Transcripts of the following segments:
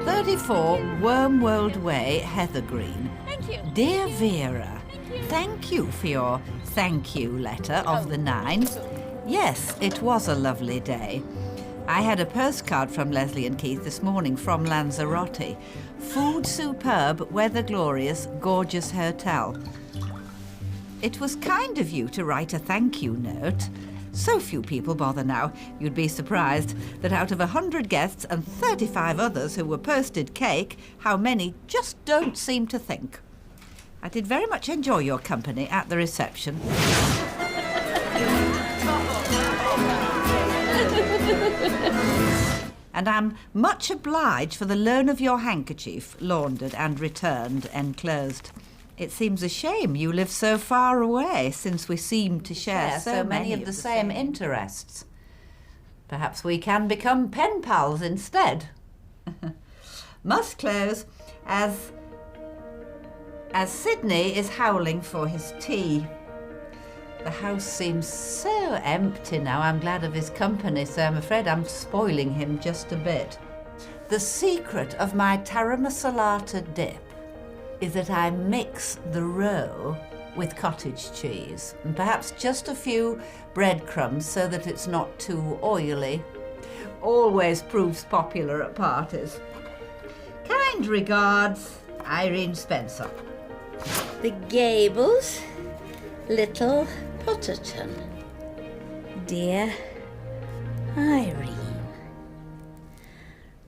34 Wormwold Way, Heathergreen. Thank you. Dear Vera, thank you for your thank you letter of the 9. Yes, it was a lovely day. I had a postcard from Leslie and Keith this morning from Lanzarote. Food superb, weather glorious, gorgeous hotel. It was kind of you to write a thank you note. So few people bother now. You'd be surprised that out of 100 guests and 35 others who were posted cake, how many just don't seem to think. I did very much enjoy your company at the reception. And I'm much obliged for the loan of your handkerchief, laundered and returned, enclosed. It seems a shame you live so far away, since we seem to share so many of the same interests. Perhaps we can become pen pals instead. Must close, as Sydney is howling for his tea. The house seems so empty now. I'm glad of his company, so I'm afraid I'm spoiling him just a bit. The secret of my taramasalata dip is that I mix the roe with cottage cheese and perhaps just a few breadcrumbs so that it's not too oily. Always proves popular at parties. Kind regards, Irene Spencer. The Gables, Little Potterton. Dear Irene.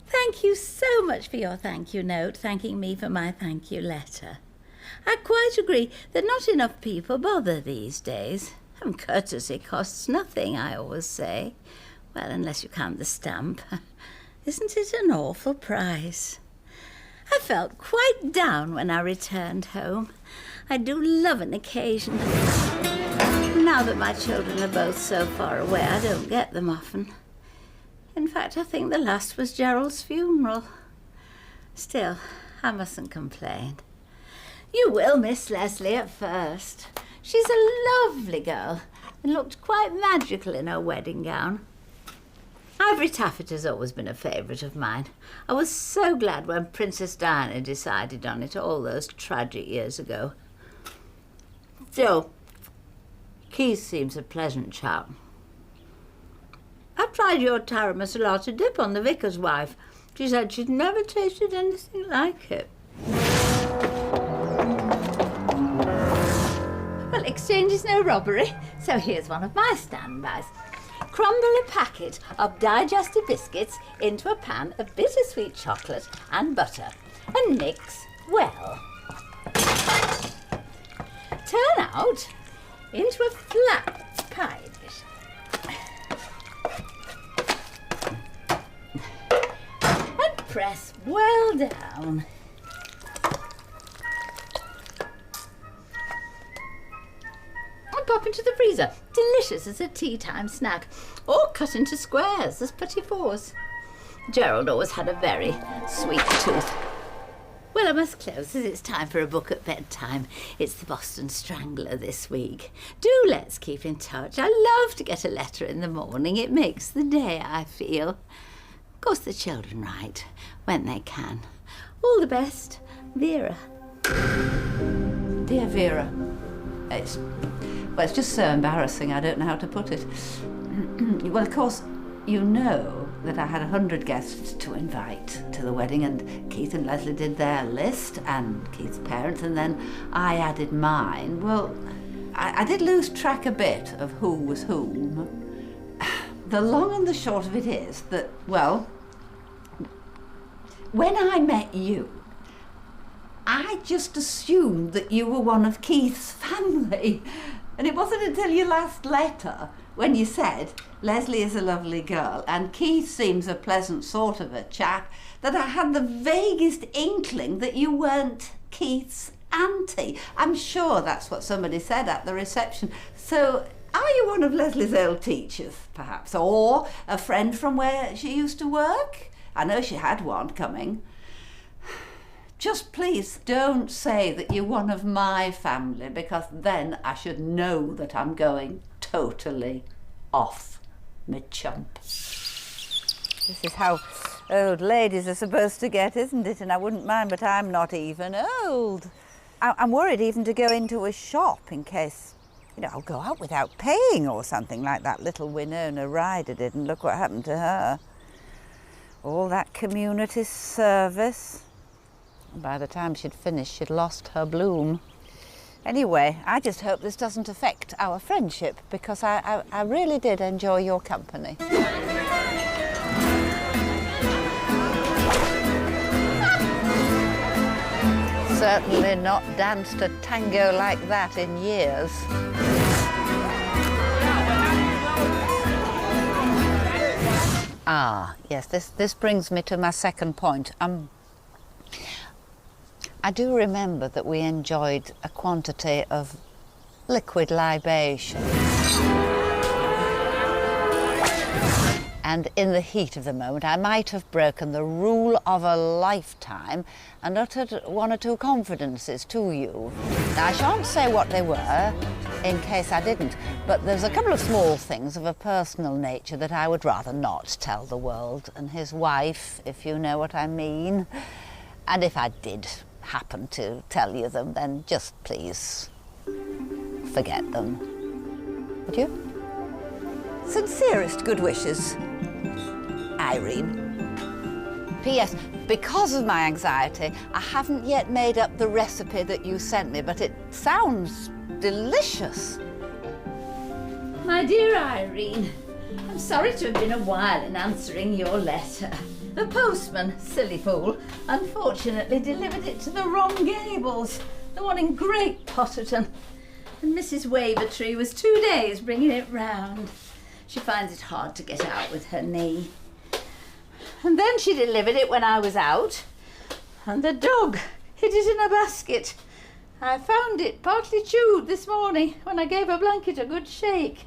Thank you so much for your thank you note, thanking me for my thank you letter. I quite agree that not enough people bother these days. And courtesy costs nothing, I always say. Well, unless you count the stamp. Isn't it an awful price? I felt quite down when I returned home. I do love an occasion. Now that my children are both so far away, I don't get them often. In fact, I think the last was Gerald's funeral. Still, I mustn't complain. You will miss Leslie at first. She's a lovely girl and looked quite magical in her wedding gown. Ivory taffeta's always been a favourite of mine. I was so glad when Princess Diana decided on it all those tragic years ago. Still, Keith seems a pleasant chap. I tried your taramasalata dip on the vicar's wife. She said she'd never tasted anything like it. Well, exchange is no robbery, so here's one of my standbys. Crumble a packet of digestive biscuits into a pan of bittersweet chocolate and butter and mix well. Turn out into a flat pie dish. And press well down. And pop into the freezer. Delicious as a tea time snack. Or cut into squares as petit fours. Gerald always had a very sweet tooth. Well, I must close as it's time for a book at bedtime. It's the Boston Strangler this week. Do let's keep in touch. I love to get a letter in the morning. It makes the day, I feel. Of course, the children write when they can. All the best, Vera. Dear Vera, it's just so embarrassing. I don't know how to put it. Well, of course, you know that I had 100 guests to invite to the wedding, and Keith and Leslie did their list, and Keith's parents, and then I added mine. Well, I did lose track a bit of who was whom. The long and the short of it is that, well, when I met you, I just assumed that you were one of Keith's family. And it wasn't until your last letter, when you said, Leslie is a lovely girl and Keith seems a pleasant sort of a chap, that I had the vaguest inkling that you weren't Keith's auntie. I'm sure that's what somebody said at the reception. So, are you one of Leslie's old teachers, perhaps? Or a friend from where she used to work? I know she had one coming. Just please don't say that you're one of my family, because then I should know that I'm going totally off my chump. This is how old ladies are supposed to get, isn't it? And I wouldn't mind, but I'm not even old. I'm worried even to go into a shop in case, I'll go out without paying or something like that little Winona Ryder did, and look what happened to her. All that community service. And by the time she'd finished, she'd lost her bloom. Anyway, I just hope this doesn't affect our friendship, because I really did enjoy your company. Certainly not danced a tango like that in years. Ah, yes, this brings me to my second point. I do remember that we enjoyed a quantity of liquid libation. And in the heat of the moment, I might have broken the rule of a lifetime and uttered one or two confidences to you. Now, I shan't say what they were, in case I didn't, but there's a couple of small things of a personal nature that I would rather not tell the world and his wife, if you know what I mean. And if I did happen to tell you them, then just please forget them. Would you? Sincerest good wishes, Irene. P.S. Because of my anxiety, I haven't yet made up the recipe that you sent me, but it sounds delicious. My dear Irene, I'm sorry to have been a while in answering your letter. The postman, silly fool, unfortunately delivered it to the wrong Gables, the one in Great Potterton, and Mrs. Wavertree was 2 days bringing it round. She finds it hard to get out with her knee. And then she delivered it when I was out, and the dog hid it in a basket. I found it partly chewed this morning when I gave her blanket a good shake.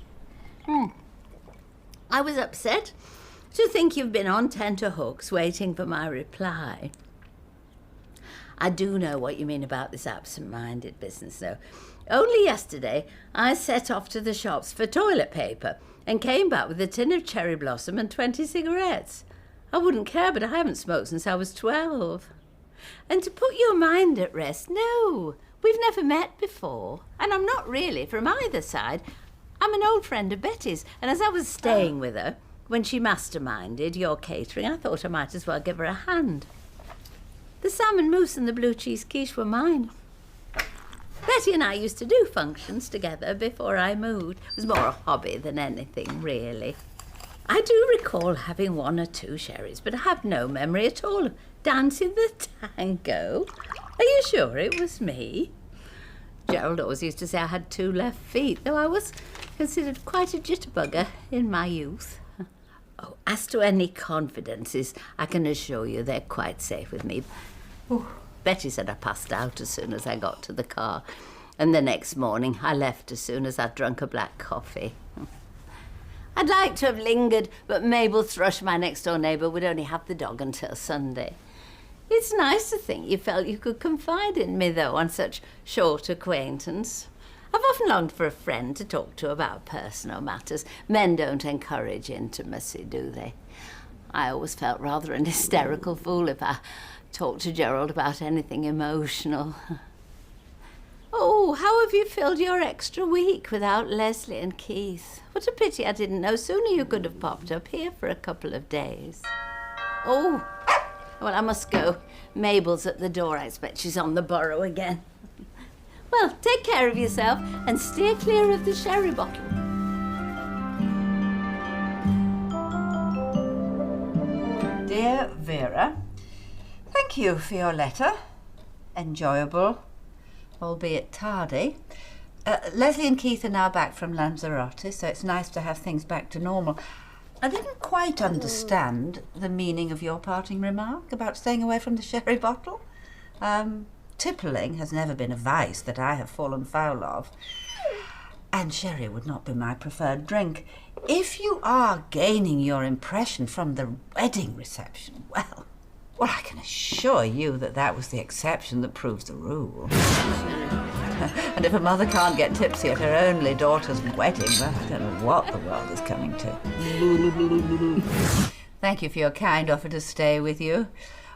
I was upset to think you've been on tenterhooks waiting for my reply. I do know what you mean about this absent-minded business, though. Only yesterday I set off to the shops for toilet paper and came back with a tin of cherry blossom and 20 cigarettes. I wouldn't care, but I haven't smoked since I was 12. And to put your mind at rest, no, we've never met before, and I'm not really from either side. I'm an old friend of Betty's, and as I was staying with her when she masterminded your catering, I thought I might as well give her a hand. The salmon mousse and the blue cheese quiche were mine. Betty and I used to do functions together before I moved. It was more a hobby than anything, really. I do recall having 1 or 2 sherries, but I have no memory at all of dancing the tango. Are you sure it was me? Gerald always used to say I had 2 left feet, though I was considered quite a jitterbugger in my youth. Oh, as to any confidences, I can assure you they're quite safe with me. Betty said I passed out as soon as I got to the car, and the next morning I left as soon as I'd drunk a black coffee. I'd like to have lingered, but Mabel Thrush, my next-door neighbour, would only have the dog until Sunday. It's nice to think you felt you could confide in me, though, on such short acquaintance. I've often longed for a friend to talk to about personal matters. Men don't encourage intimacy, do they? I always felt rather an hysterical fool if I talked to Gerald about anything emotional. Oh, how have you filled your extra week without Leslie and Keith? What a pity I didn't know sooner you could have popped up here for a couple of days. Oh, well, I must go. Mabel's at the door. I expect she's on the burrow again. Well, take care of yourself and steer clear of the sherry bottle. Dear Vera, thank you for your letter. Enjoyable, albeit tardy. Leslie and Keith are now back from Lanzarote, so it's nice to have things back to normal. I didn't quite understand the meaning of your parting remark about staying away from the sherry bottle. Tippling has never been a vice that I have fallen foul of, and sherry would not be my preferred drink. If you are gaining your impression from the wedding reception, well, I can assure you that that was the exception that proves the rule. And if a mother can't get tipsy at her only daughter's wedding, well, I don't know what the world is coming to. Thank you for your kind offer to stay with you,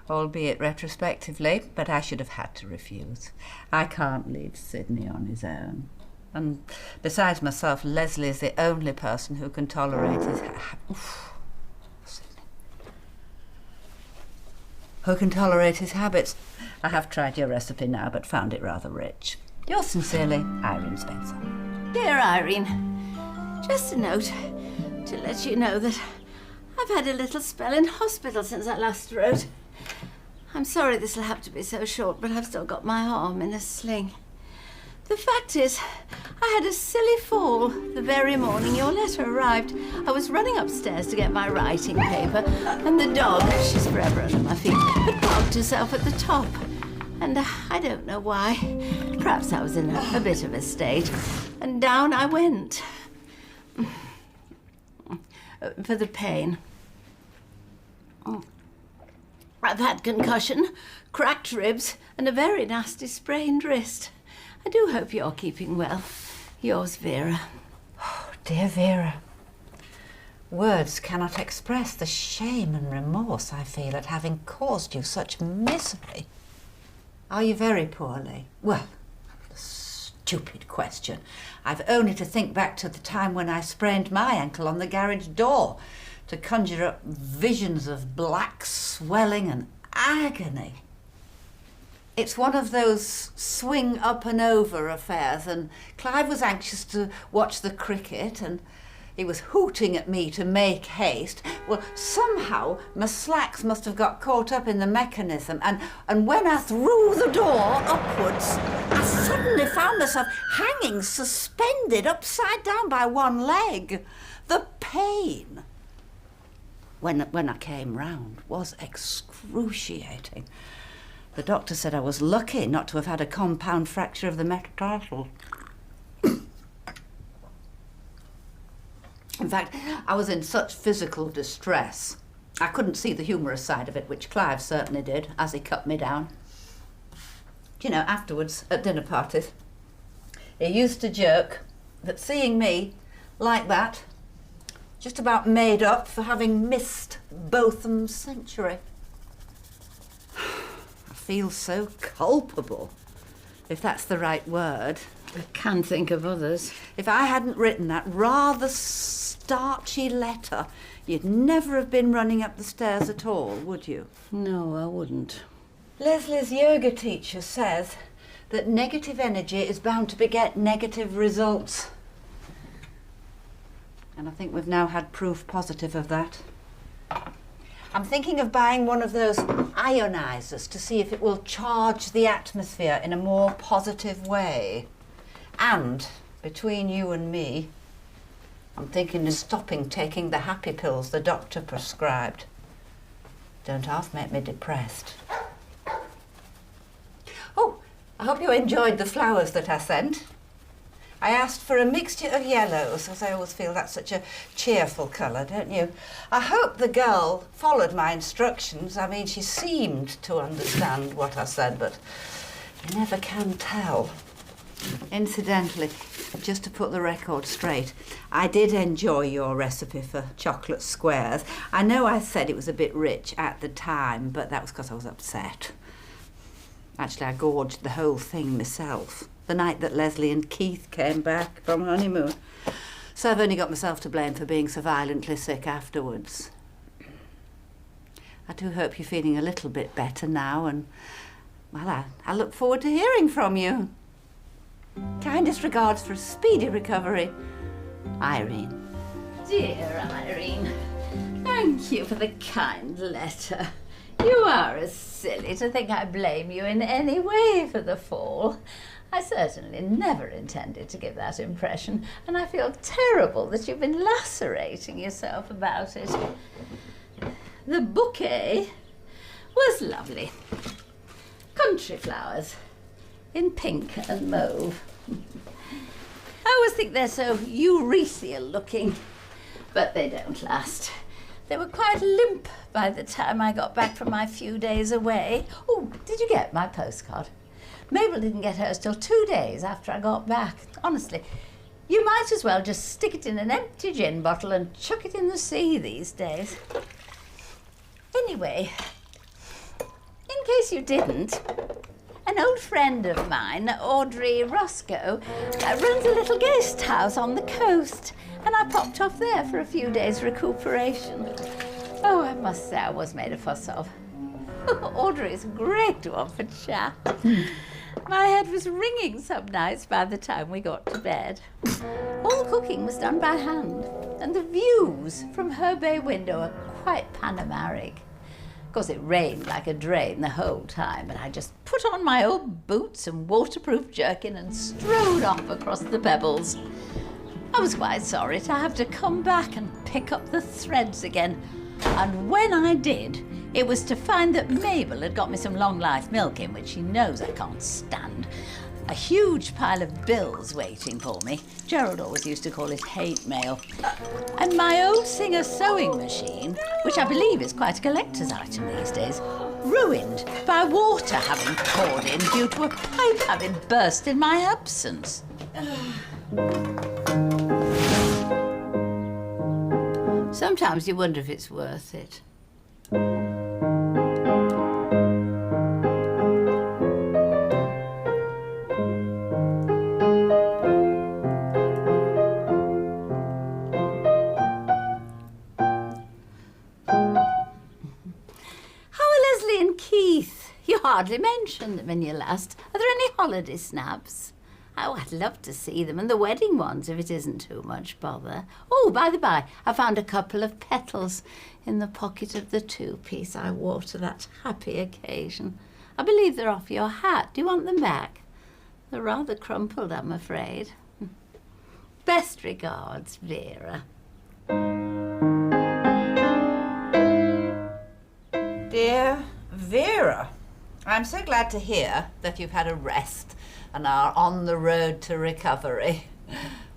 albeit retrospectively, but I should have had to refuse. I can't leave Sydney on his own. And besides myself, Leslie is the only person who can tolerate his... Who can tolerate his habits. I have tried your recipe now, but found it rather rich. Yours sincerely, Irene Spencer. Dear Irene, just a note to let you know that I've had a little spell in hospital since I last wrote. I'm sorry this will have to be so short, but I've still got my arm in a sling. The fact is, I had a silly fall the very morning your letter arrived. I was running upstairs to get my writing paper, and the dog, she's forever under my feet, had parked herself at the top. And I don't know why. Perhaps I was in a bit of a state. And down I went. For the pain. I've had concussion, cracked ribs, and a very nasty sprained wrist. I do hope you're keeping well. Yours, Vera. Oh, dear Vera. Words cannot express the shame and remorse I feel at having caused you such misery. Are you very poorly? Well, stupid question. I've only to think back to the time when I sprained my ankle on the garage door to conjure up visions of black swelling and agony. It's one of those swing up and over affairs, and Clive was anxious to watch the cricket, and he was hooting at me to make haste. Well, somehow my slacks must have got caught up in the mechanism, and when I threw the door upwards, I suddenly found myself hanging suspended upside down by one leg. The pain, when I came round, was excruciating. The doctor said I was lucky not to have had a compound fracture of the metatarsals. In fact, I was in such physical distress, I couldn't see the humorous side of it, which Clive certainly did, as he cut me down. You know, afterwards, at dinner parties, he used to joke that seeing me like that just about made up for having missed Botham's century. I feel so culpable, if that's the right word. I can think of others. If I hadn't written that rather starchy letter, you'd never have been running up the stairs at all, would you? No, I wouldn't. Leslie's yoga teacher says that negative energy is bound to beget negative results. And I think we've now had proof positive of that. I'm thinking of buying one of those ionizers to see if it will charge the atmosphere in a more positive way. And, between you and me, I'm thinking of stopping taking the happy pills the doctor prescribed. Don't half make me depressed. Oh, I hope you enjoyed the flowers that I sent. I asked for a mixture of yellows, as I always feel that's such a cheerful colour, don't you? I hope the girl followed my instructions. I mean, she seemed to understand what I said, but you never can tell. Incidentally, just to put the record straight, I did enjoy your recipe for chocolate squares. I know I said it was a bit rich at the time, but that was because I was upset. Actually, I gorged the whole thing myself the night that Leslie and Keith came back from honeymoon. So I've only got myself to blame for being so violently sick afterwards. I do hope you're feeling a little bit better now, and, well, I look forward to hearing from you. Kindest regards for a speedy recovery, Irene. Dear Irene, thank you for the kind letter. You are as silly to think I blame you in any way for the fall. I certainly never intended to give that impression, and I feel terrible that you've been lacerating yourself about it. The bouquet was lovely. Country flowers in pink and mauve. I always think they're so urethral looking, but they don't last. They were quite limp by the time I got back from my few days away. Oh, did you get my postcard? Mabel didn't get hers till 2 days after I got back. Honestly, you might as well just stick it in an empty gin bottle and chuck it in the sea these days. Anyway, in case you didn't, an old friend of mine, Audrey Roscoe, runs a little guest house on the coast, and I popped off there for a few days' recuperation. Oh, I must say I was made a fuss of. Audrey's a great one for chat. My head was ringing some nights by the time we got to bed. All the cooking was done by hand, and the views from her bay window are quite panoramic. Of course, it rained like a drain the whole time, but I just put on my old boots and waterproof jerkin and strode off across the pebbles. I was quite sorry to have to come back and pick up the threads again, and when I did, it was to find that Mabel had got me some long life milk in, which she knows I can't stand. A huge pile of bills waiting for me. Gerald always used to call it hate mail. And my old Singer sewing machine, which I believe is quite a collector's item these days, ruined by water having poured in due to a pipe having burst in my absence. Sometimes you wonder if it's worth it. You hardly mentioned them in your last. Are there any holiday snaps? Oh, I'd love to see them, and the wedding ones, if it isn't too much bother. Oh, by the by, I found a couple of petals in the pocket of the two-piece I wore to that happy occasion. I believe they're off your hat. Do you want them back? They're rather crumpled, I'm afraid. Best regards, Vera. Dear Vera, I'm so glad to hear that you've had a rest and are on the road to recovery.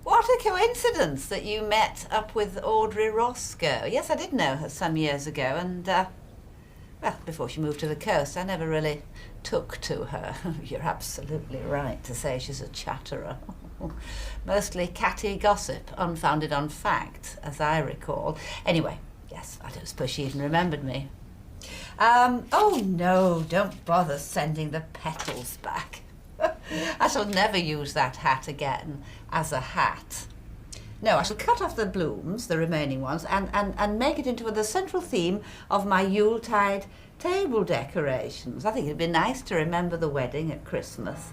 What a coincidence that you met up with Audrey Roscoe. Yes, I did know her some years ago, and, well, before she moved to the coast, I never really took to her. You're absolutely right to say she's a chatterer. Mostly catty gossip, unfounded on fact, as I recall. Anyway, yes, I don't suppose she even remembered me. Oh no, don't bother sending the petals back. I shall never use that hat again as a hat. No, I shall cut off the blooms, the remaining ones, and make it into the central theme of my Yuletide table decorations. I think it'd be nice to remember the wedding at Christmas.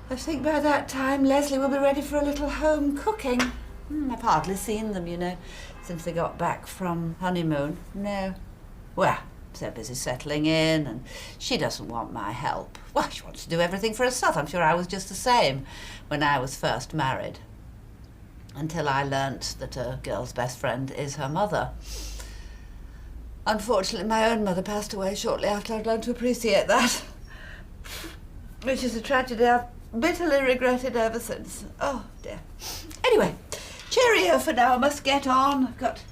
I think by that time Leslie will be ready for a little home cooking. I've hardly seen them, you know, since they got back from honeymoon. No. Well, so busy settling in, and she doesn't want my help. Well, she wants to do everything for herself. I'm sure I was just the same when I was first married, until I learnt that a girl's best friend is her mother. Unfortunately, my own mother passed away shortly after I'd learned to appreciate that, which is a tragedy I've bitterly regretted ever since. Oh, dear. Anyway, cheerio for now. I must get on. I've got to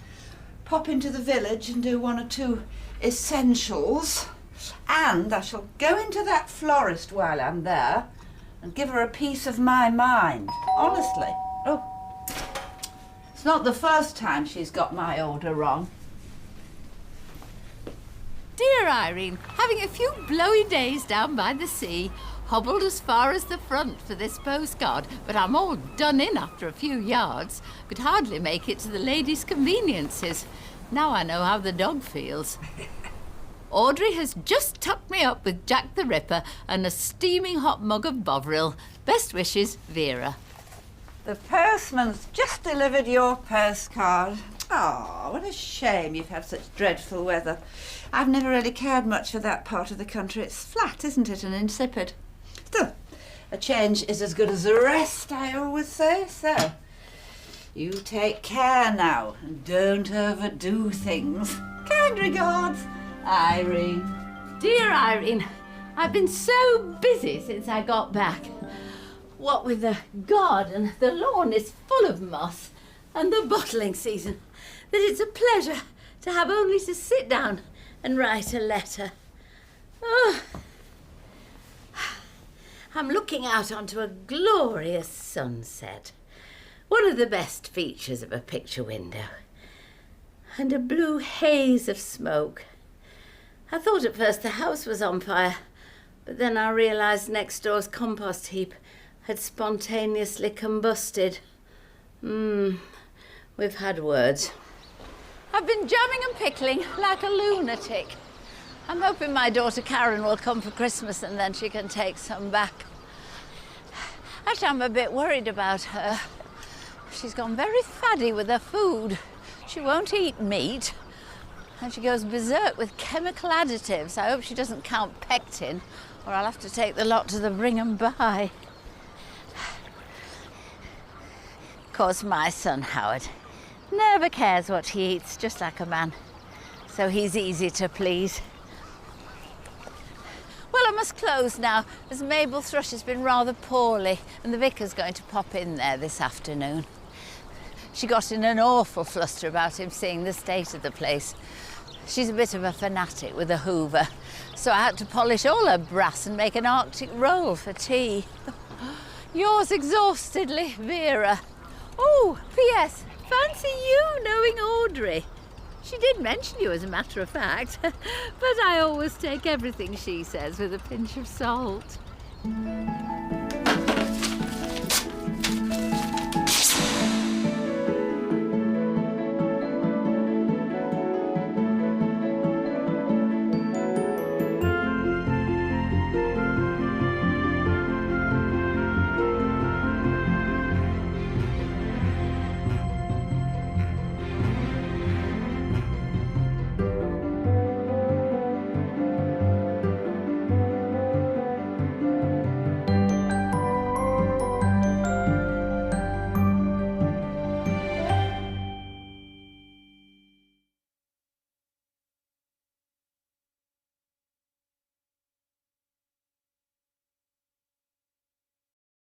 pop into the village and do one or two essentials, and I shall go into that florist while I'm there and give her a piece of my mind, honestly. Oh, it's not the first time she's got my order wrong. Dear Irene, having a few blowy days down by the sea. Hobbled as far as the front for this postcard, but I'm all done in after a few yards. Could hardly make it to the ladies' conveniences. Now I know how the dog feels. Audrey has just tucked me up with Jack the Ripper and a steaming hot mug of Bovril. Best wishes, Vera. The postman's just delivered your postcard. Oh, what a shame you've had such dreadful weather. I've never really cared much for that part of the country. It's flat, isn't it, and insipid. Still, a change is as good as a rest, I always say. So, you take care now and don't overdo things. Kind regards, Irene. Dear Irene, I've been so busy since I got back. What with the garden, the lawn is full of moss, and the bottling season, that it's a pleasure to have only to sit down and write a letter. Oh. I'm looking out onto a glorious sunset, one of the best features of a picture window, and a blue haze of smoke I thought at first the house was on fire, but then I realised next door's compost heap had spontaneously combusted. We've had words. I've been jamming and pickling like a lunatic. I'm hoping my daughter Karen will come for Christmas and then she can take some back. Actually, I'm a bit worried about her. She's gone very faddy with her food. She won't eat meat. And she goes berserk with chemical additives. I hope she doesn't count pectin, or I'll have to take the lot to the bring and buy. Of course, my son, Howard, never cares what he eats, just like a man. So he's easy to please. Well, I must close now, as Mabel Thrush has been rather poorly, and the vicar's going to pop in there this afternoon. She got in an awful fluster about him seeing the state of the place. She's a bit of a fanatic with a hoover, so I had to polish all her brass and make an Arctic roll for tea. Yours exhaustedly, Vera. Oh, P.S. Fancy you knowing Audrey. She did mention you, as a matter of fact, but I always take everything she says with a pinch of salt.